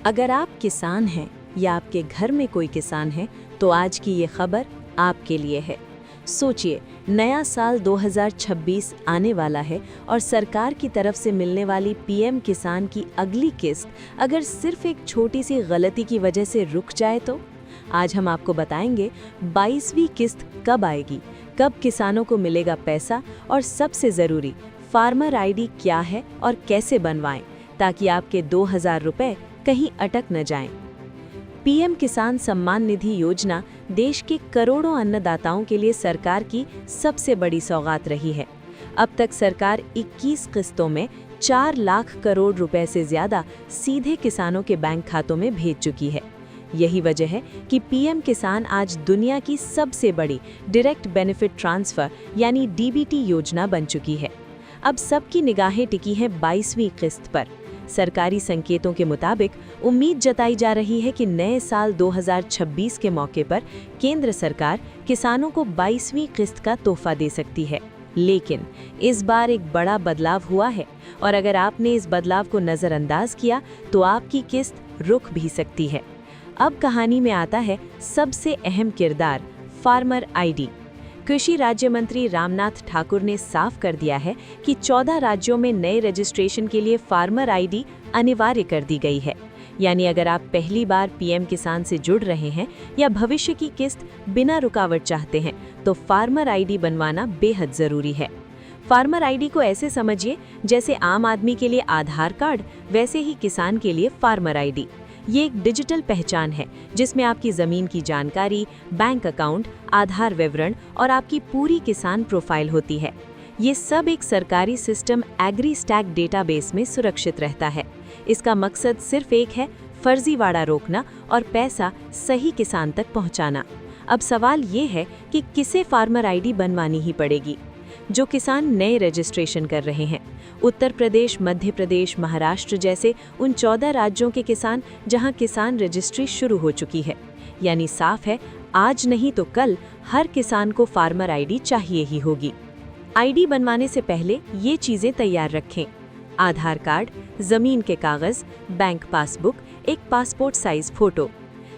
अगर आप किसान हैं या आपके घर में कोई किसान है तो आज की ये खबर आपके लिए है। सोचिए, नया साल 2026 आने वाला है और सरकार की तरफ से मिलने वाली पीएम किसान की अगली किस्त अगर सिर्फ एक छोटी सी गलती की वजह से रुक जाए तो आज हम आपको बताएंगे 22वीं किस्त कब आएगी, कब किसानों को मिलेगा पैसा और सबसे ज़रूरी फार्मर आईडी क्या है और कैसे बनवाएं ताकि आपके 2000 रुपए कहीं अटक न जाएं। पीएम किसान सम्मान निधि योजना देश के करोड़ों अन्नदाताओं के लिए सरकार की सबसे बड़ी सौगात रही है। अब तक सरकार 21 किस्तों में 4 लाख करोड़ रुपए से ज़्यादा सीधे किसानों के बैंक खातों में भेज चुकी है। यही वजह है कि पीएम किसान आज दुनिया की सबसे बड़ी डायरेक्ट बेनिफिट ट्रांसफ़र यानी डीबीटी योजना बन चुकी है। अब सबकी निगाहें टिकी हैं 22वीं किस्त पर। सरकारी संकेतों के मुताबिक उम्मीद जताई जा रही है कि नए साल 2026 के मौके पर केंद्र सरकार किसानों को 22वीं किस्त का तोहफा दे सकती है। लेकिन इस बार एक बड़ा बदलाव हुआ है और अगर आपने इस बदलाव को नज़रअंदाज किया तो आपकी किस्त रुक भी सकती है। अब कहानी में आता है सबसे अहम किरदार, फार्मर आईडी। कृषि राज्य मंत्री रामनाथ ठाकुर ने साफ कर दिया है कि 14 राज्यों में नए रजिस्ट्रेशन के लिए फार्मर आईडी अनिवार्य कर दी गई है। यानी अगर आप पहली बार पीएम किसान से जुड़ रहे हैं या भविष्य की किस्त बिना रुकावट चाहते हैं तो फार्मर आईडी बनवाना बेहद ज़रूरी है। फार्मर आईडी को ऐसे समझिए जैसे आम आदमी के लिए आधार कार्ड, वैसे ही किसान के लिए फार्मर आईडी। ये एक डिजिटल पहचान है जिसमें आपकी ज़मीन की जानकारी, बैंक अकाउंट, आधार विवरण और आपकी पूरी किसान प्रोफाइल होती है। ये सब एक सरकारी सिस्टम एग्रीस्टैक डेटाबेस में सुरक्षित रहता है। इसका मकसद सिर्फ एक है, फर्जीवाड़ा रोकना और पैसा सही किसान तक पहुंचाना। अब सवाल ये है कि किसे फार्मर आईडी बनवानी ही पड़ेगी। जो किसान नए रजिस्ट्रेशन कर रहे हैं, उत्तर प्रदेश, मध्य प्रदेश, महाराष्ट्र जैसे उन 14 राज्यों के किसान जहां किसान रजिस्ट्री शुरू हो चुकी है। यानी साफ है, आज नहीं तो कल हर किसान को फार्मर आईडी चाहिए ही होगी। आईडी बनवाने से पहले ये चीज़ें तैयार रखें: आधार कार्ड, ज़मीन के कागज़, बैंक पासबुक, एक passport size photo.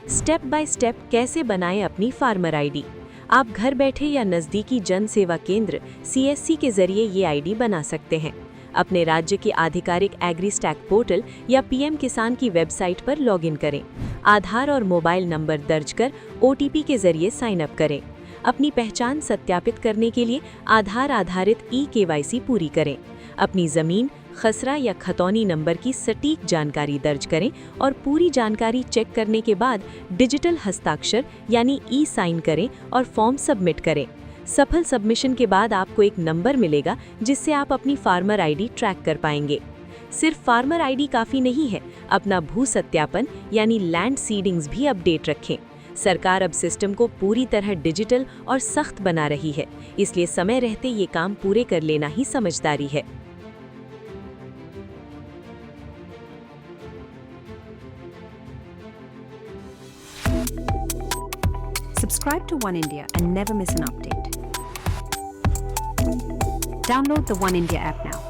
Step by step कैसे बनाएं अपनी फार्मर आईडी। आप घर बैठे या नज़दीकी जन सेवा केंद्र CSC के जरिए ये आईडी बना सकते हैं। अपने राज्य के आधिकारिक एग्रीस्टैक पोर्टल या पीएम किसान की वेबसाइट पर लॉगिन करें। आधार और मोबाइल नंबर दर्ज कर OTP के जरिए साइन अप करें। अपनी पहचान सत्यापित करने के लिए आधार आधारित eKYC पूरी करें। अपनी ज़मीन, खसरा या खतौनी नंबर की सटीक जानकारी दर्ज करें और पूरी जानकारी चेक करने के बाद डिजिटल हस्ताक्षर यानी साइन करें और फॉर्म सबमिट करें। सफल सबमिशन के बाद आपको एक नंबर मिलेगा जिससे आप अपनी फार्मर आईडी ट्रैक कर पाएंगे। सिर्फ फार्मर आईडी काफ़ी नहीं है, अपना भू सत्यापन यानी लैंड सीडिंग्स भी अपडेट रखें। सरकार अब सिस्टम को पूरी तरह डिजिटल और सख्त बना रही है, इसलिए समय रहते ये काम पूरे कर लेना ही समझदारी है। Subscribe to One India and never miss an update. Download the One India app now.